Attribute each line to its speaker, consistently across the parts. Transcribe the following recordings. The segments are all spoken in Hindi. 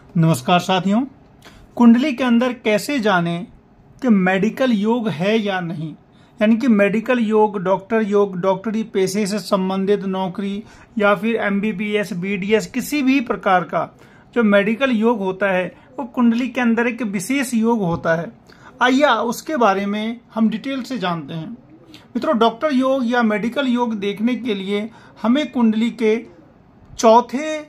Speaker 1: नमस्कार साथियों। कुंडली के अंदर कैसे जानें कि मेडिकल योग है या नहीं, यानी कि मेडिकल योग, डॉक्टरी पेशे से संबंधित नौकरी या फिर एमबीबीएस, बीडीएस, किसी भी प्रकार का जो मेडिकल योग होता है वो कुंडली के अंदर एक विशेष योग होता है। आइए उसके बारे में हम डिटेल से जानते हैं। मित्रों, डॉक्टर योग या मेडिकल योग देखने के लिए हमें कुंडली के चौथे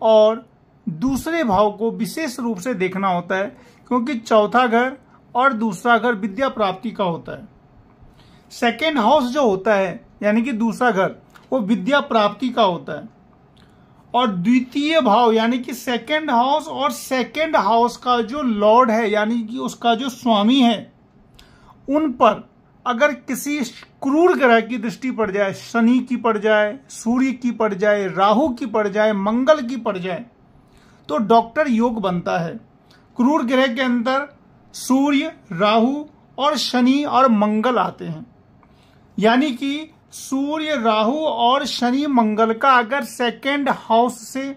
Speaker 1: और दूसरे भाव को विशेष रूप से देखना होता है, क्योंकि चौथा घर और दूसरा घर विद्या प्राप्ति का होता है। सेकेंड हाउस जो होता है यानी कि दूसरा घर, वो विद्या प्राप्ति का होता है। और द्वितीय भाव यानी कि सेकेंड हाउस और सेकेंड हाउस का जो लॉर्ड है यानी कि उसका जो स्वामी है, उन पर अगर किसी क्रूर ग्रह की दृष्टि पड़ जाए, शनि की पड़ जाए, सूर्य की पड़ जाए, राहु की पड़ जाए, मंगल की पड़ जाए, तो डॉक्टर योग बनता है। क्रूर ग्रह के अंदर सूर्य, राहु और शनि और मंगल आते हैं। यानी कि सूर्य, राहु और शनि मंगल का अगर सेकेंड हाउस से,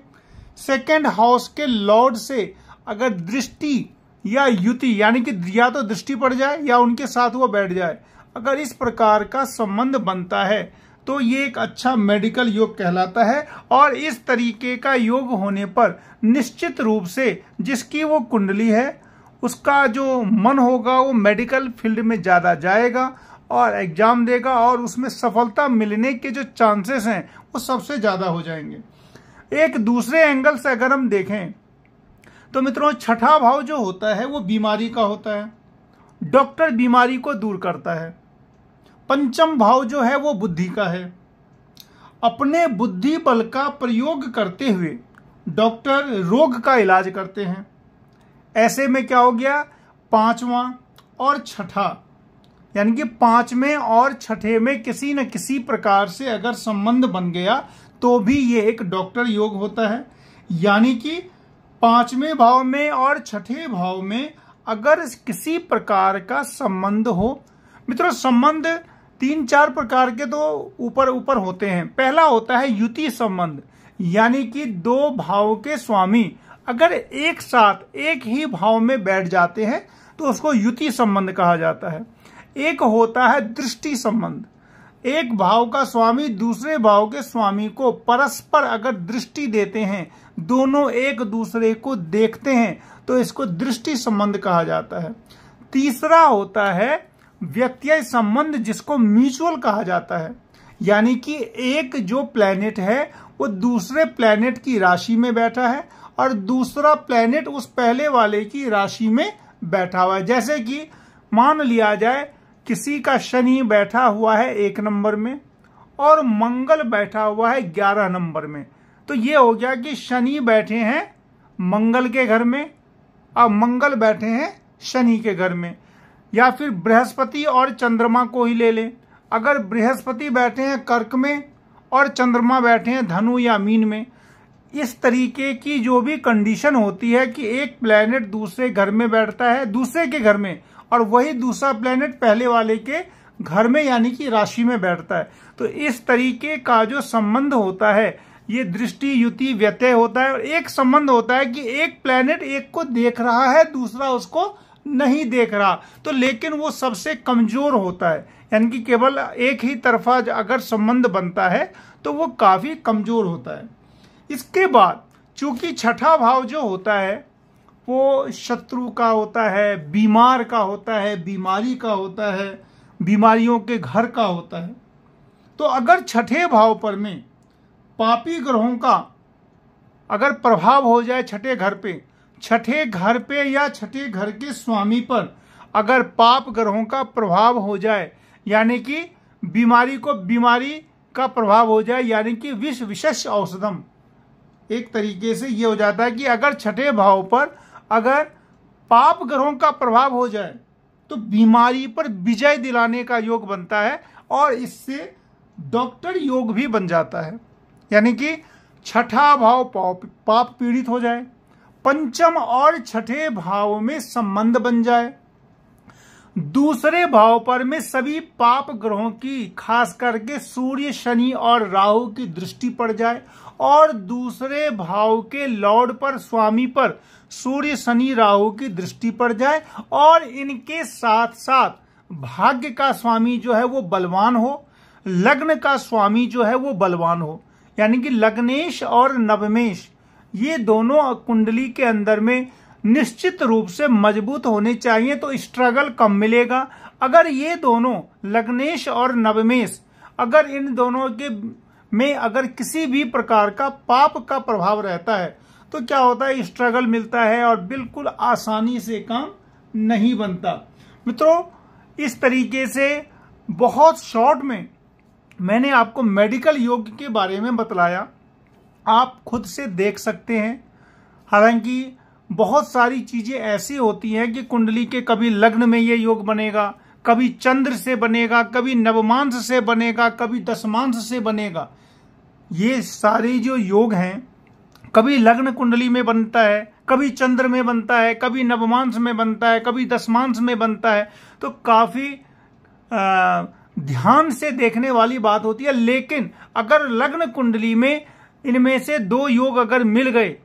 Speaker 1: सेकेंड हाउस के लॉर्ड से अगर दृष्टि या युति यानी कि या तो दृष्टि पड़ जाए या उनके साथ वो बैठ जाए, अगर इस प्रकार का संबंध बनता है तो ये एक अच्छा मेडिकल योग कहलाता है। और इस तरीके का योग होने पर निश्चित रूप से जिसकी वो कुंडली है उसका जो मन होगा वो मेडिकल फील्ड में ज़्यादा जाएगा और एग्जाम देगा और उसमें सफलता मिलने के जो चांसेस हैं वो सबसे ज़्यादा हो जाएंगे। एक दूसरे एंगल से अगर हम देखें तो मित्रों, छठा भाव जो होता है वो बीमारी का होता है। डॉक्टर बीमारी को दूर करता है। पंचम भाव जो है वो बुद्धि का है। अपने बुद्धि बल का प्रयोग करते हुए डॉक्टर रोग का इलाज करते हैं। ऐसे में क्या हो गया, पांचवा और छठा, यानी कि पांचवें और छठे में किसी न किसी प्रकार से अगर संबंध बन गया तो भी ये एक डॉक्टर योग होता है। यानी कि पांचवें भाव में और छठे भाव में अगर किसी प्रकार का संबंध हो, मित्रों संबंध तीन चार प्रकार के तो ऊपर ऊपर होते हैं। पहला होता है युति संबंध, यानी कि दो भाव के स्वामी अगर एक साथ एक ही भाव में बैठ जाते हैं तो उसको युति संबंध कहा जाता है। एक होता है दृष्टि संबंध, एक भाव का स्वामी दूसरे भाव के स्वामी को परस्पर अगर दृष्टि देते हैं, दोनों एक दूसरे को देखते हैं, तो इसको दृष्टि संबंध कहा जाता है। तीसरा होता है व्यक्तिगत संबंध, जिसको म्यूचुअल कहा जाता है। यानी कि एक जो प्लैनेट है वो दूसरे प्लैनेट की राशि में बैठा है और दूसरा प्लैनेट उस पहले वाले की राशि में बैठा हुआ है। जैसे कि मान लिया जाए किसी का शनि बैठा हुआ है 1 नंबर में और मंगल बैठा हुआ है 11 नंबर में, तो ये हो गया कि शनि बैठे हैं मंगल के घर में और मंगल बैठे हैं शनि के घर में। या फिर बृहस्पति और चंद्रमा को ही ले लें, अगर बृहस्पति बैठे हैं कर्क में और चंद्रमा बैठे हैं धनु या मीन में, इस तरीके की जो भी कंडीशन होती है कि एक प्लैनेट दूसरे घर में बैठता है, दूसरे के घर में, और वही दूसरा प्लैनेट पहले वाले के घर में यानी कि राशि में बैठता है, तो इस तरीके का जो संबंध होता है ये दृष्टि युति व्यत्यय होता है। और एक संबंध होता है कि एक प्लैनेट एक को देख रहा है, दूसरा उसको नहीं देख रहा, तो लेकिन वो सबसे कमजोर होता है। यानी कि केवल एक ही तरफा अगर संबंध बनता है तो वो काफी कमजोर होता है। इसके बाद चूंकि छठा भाव जो होता है वो शत्रु का होता है, बीमार का होता है, बीमारी का होता है, बीमारियों के घर का होता है, तो अगर छठे भाव पर में पापी ग्रहों का अगर प्रभाव हो जाए छठे घर पे या छठे घर के स्वामी पर अगर पाप ग्रहों का प्रभाव हो जाए, यानी कि बीमारी को बीमारी का प्रभाव हो जाए, यानी कि विष विशेष औषधम, एक तरीके से ये हो जाता है कि अगर छठे भाव पर अगर पाप ग्रहों का प्रभाव हो जाए तो बीमारी पर विजय दिलाने का योग बनता है और इससे डॉक्टर योग भी बन जाता है। यानी कि छठा भाव पाप पीड़ित हो जाए, पंचम और छठे भाव में संबंध बन जाए, दूसरे भाव पर में सभी पाप ग्रहों की खास करके सूर्य, शनि और राहु की दृष्टि पड़ जाए और दूसरे भाव के लॉर्ड पर, स्वामी पर सूर्य, शनि, राहु की दृष्टि पड़ जाए और इनके साथ साथ भाग्य का स्वामी जो है वो बलवान हो, लग्न का स्वामी जो है वो बलवान हो, यानी कि लग्नेश और नवमेश ये दोनों कुंडली के अंदर में निश्चित रूप से मजबूत होने चाहिए, तो स्ट्रगल कम मिलेगा। अगर ये दोनों लग्नेश और नवमेश, अगर इन दोनों के में अगर किसी भी प्रकार का पाप का प्रभाव रहता है तो क्या होता है, स्ट्रगल मिलता है और बिल्कुल आसानी से काम नहीं बनता। मित्रों, इस तरीके से बहुत शॉर्ट में मैंने आपको मेडिकल योग के बारे में बतलाया, आप खुद से देख सकते हैं। हालांकि बहुत सारी चीजें ऐसी होती हैं कि कुंडली के कभी लग्न में ये योग बनेगा, कभी चंद्र से बनेगा, कभी नवमांश से बनेगा, कभी दशमांश से बनेगा। ये सारे जो योग हैं कभी लग्न कुंडली में बनता है, कभी चंद्र में बनता है, कभी नवमांश में बनता है, कभी दशमांश में बनता है, तो काफी ध्यान से देखने वाली बात होती है। लेकिन अगर लग्न कुंडली में इनमें से दो योग अगर मिल गए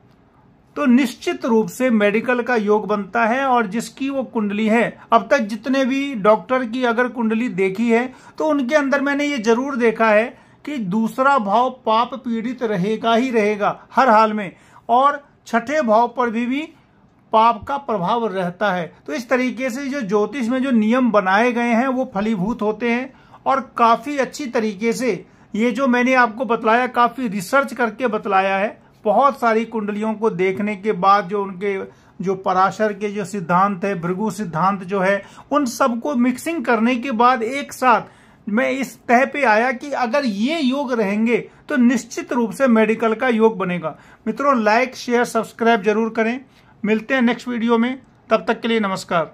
Speaker 1: तो निश्चित रूप से मेडिकल का योग बनता है। और जिसकी वो कुंडली है, अब तक जितने भी डॉक्टर की अगर कुंडली देखी है तो उनके अंदर मैंने ये जरूर देखा है कि दूसरा भाव पाप पीड़ित रहेगा ही रहेगा हर हाल में, और छठे भाव पर भी पाप का प्रभाव रहता है। तो इस तरीके से जो ज्योतिष में जो नियम बनाए गए हैं वो फलीभूत होते हैं और काफी अच्छी तरीके से ये जो मैंने आपको बतलाया, काफी रिसर्च करके बतलाया है। बहुत सारी कुंडलियों को देखने के बाद जो उनके जो पराशर के जो सिद्धांत है, भृगु सिद्धांत जो है, उन सबको मिक्सिंग करने के बाद एक साथ मैं इस तह पे आया कि अगर ये योग रहेंगे तो निश्चित रूप से मेडिकल का योग बनेगा। मित्रों, लाइक, शेयर, सब्सक्राइब जरूर करें। मिलते हैं नेक्स्ट वीडियो में, तब तक के लिए नमस्कार।